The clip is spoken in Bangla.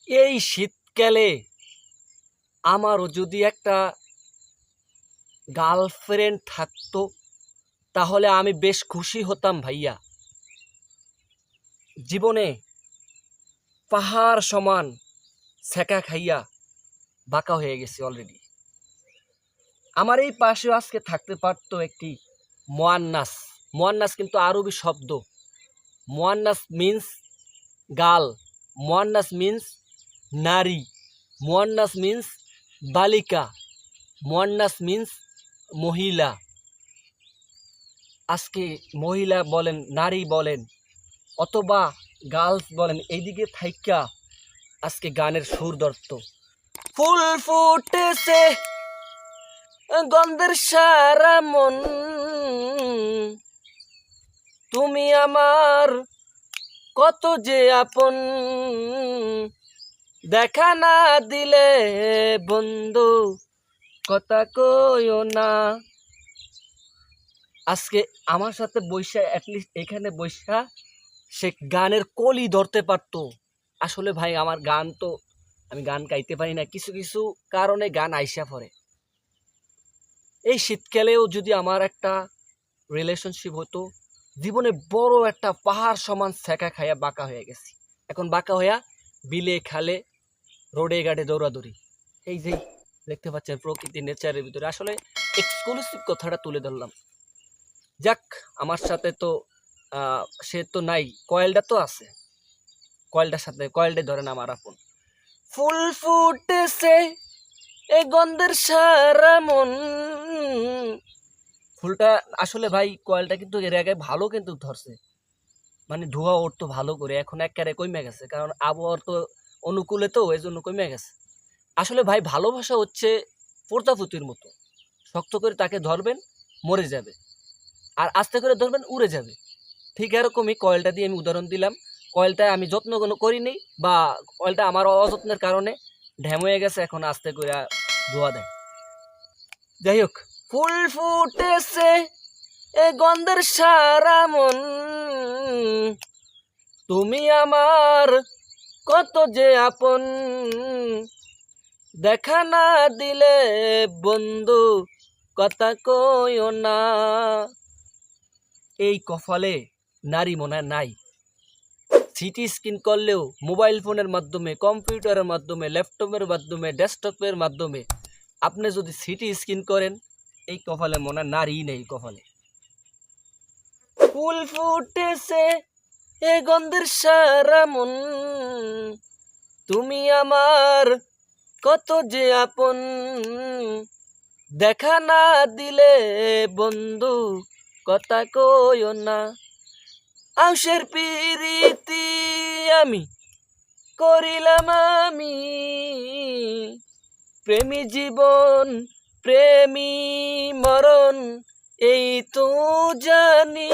এই শীতকালে আমারও যদি একটা গার্লফ্রেন্ড থাকতো তাহলে আমি বেশ খুশি হতাম ভাইয়া। জীবনে পাহাড় সমান সেকা খাইয়া বাঁকা হয়ে গেছি অলরেডি। আমার এই পাশেও আজকে থাকতে পারতো একটি মোয়ান্নাস। মোয়ান্নাস কিন্তু আরবি শব্দ। মোয়ান্নাস মিন্স গার্ল, মোয়ান্নাস মিন্স নারী, মোয়ান্নাস মিন্স বালিকা, মোয়ান্নাস মিন্স মহিলা। আজকে মহিলা বলেন, নারী বলেন, অথবা গার্লস বলেন, এইদিকে থাইকা আজকে গানের সুর ধরত। ফুল ফুটেছে গন্ধের সারা মন, তুমি আমার কত যে আপন, দেখা না দিলে বন্ধু কথা কইও না। আজকে আমার সাথে বৈশা অ্যাটলিস্ট এখানে বৈশা সে গানের কলি ধরতে পারতো। আসলে ভাই আমার গান তো আমি গান গাইতে পারি না, কিছু কিছু কারণে গান আইসা পড়ে। এই শীতকালেও যদি আমার একটা রিলেশনশিপ হতো, জীবনে বড় একটা পাহাড় সমান সেকা খাইয়া বাঁকা হয়ে গেছি। এখন বাঁকা হইয়া বিলে খালে রোডে ঘাটে দৌড়াদৌড়ি। এই যে দেখতে পাচ্ছেন প্রকৃতি নেচারের ভিতরে আসলে এক্সক্লুসিভ কথাটা তুলে ধরলাম। যাক, আমার সাথে তো সে তো নাই, কয়েলটা তো আছে। কয়েলটার সাথে কয়েলটা ধরেন আমার আপন। ফুল ফুটেছে এ গন্ধের সারা মন। ফুলটা আসলে ভাই কয়েলটা কিন্তু এর আগে ভালো কিন্তু ধরছে, মানে ধোঁয়া উঠতো ভালো করে, এখন একেবারে কমে গেছে, কারণ আবহাওয়ার তো অনুকূলে তো এই জন্য কমে গেছে। আসলে ভাই ভালোবাসা হচ্ছে প্রজাপতির মতো, শক্ত করে তাকে ধরবেন মরে যাবে, আর আস্তে করে ধরবেন উড়ে যাবে। ঠিক এরকমই কয়েলটা দিয়ে আমি উদাহরণ দিলাম। কয়েলটা আমি যত্ন করিনি, বা কয়েলটা আমার অযত্নের কারণে ঢ্যাম হয়ে গেছে, এখন আস্তে করে ধোয়া দেয়। যাই হোক, ফুল ফুটেছে এ গন্ধের সারা মন, তুমি আমার কত যে আপন, দেখা না দিলে বন্ধু কথা কইও না। এই কপালে নারী মনে নাই। সিটি স্ক্যান করলেও মোবাইল ফোনের মাধ্যমে, কম্পিউটারের মাধ্যমে, ল্যাপটপের মাধ্যমে, ডেস্কটপের মাধ্যমে আপনি যদি সিটি স্ক্যান করেন, এই কপালে মনে নারী নেই কপালে। ফুল ফুটেছে এ গন্ধের সারা মন, তুমি আমার কত যে আপন, দেখা না দিলে বন্ধু কথা কইও না। আউশের পিরিতি আমি করিলাম আমি, প্রেমী জীবন প্রেমী মরণ এই তো জানি।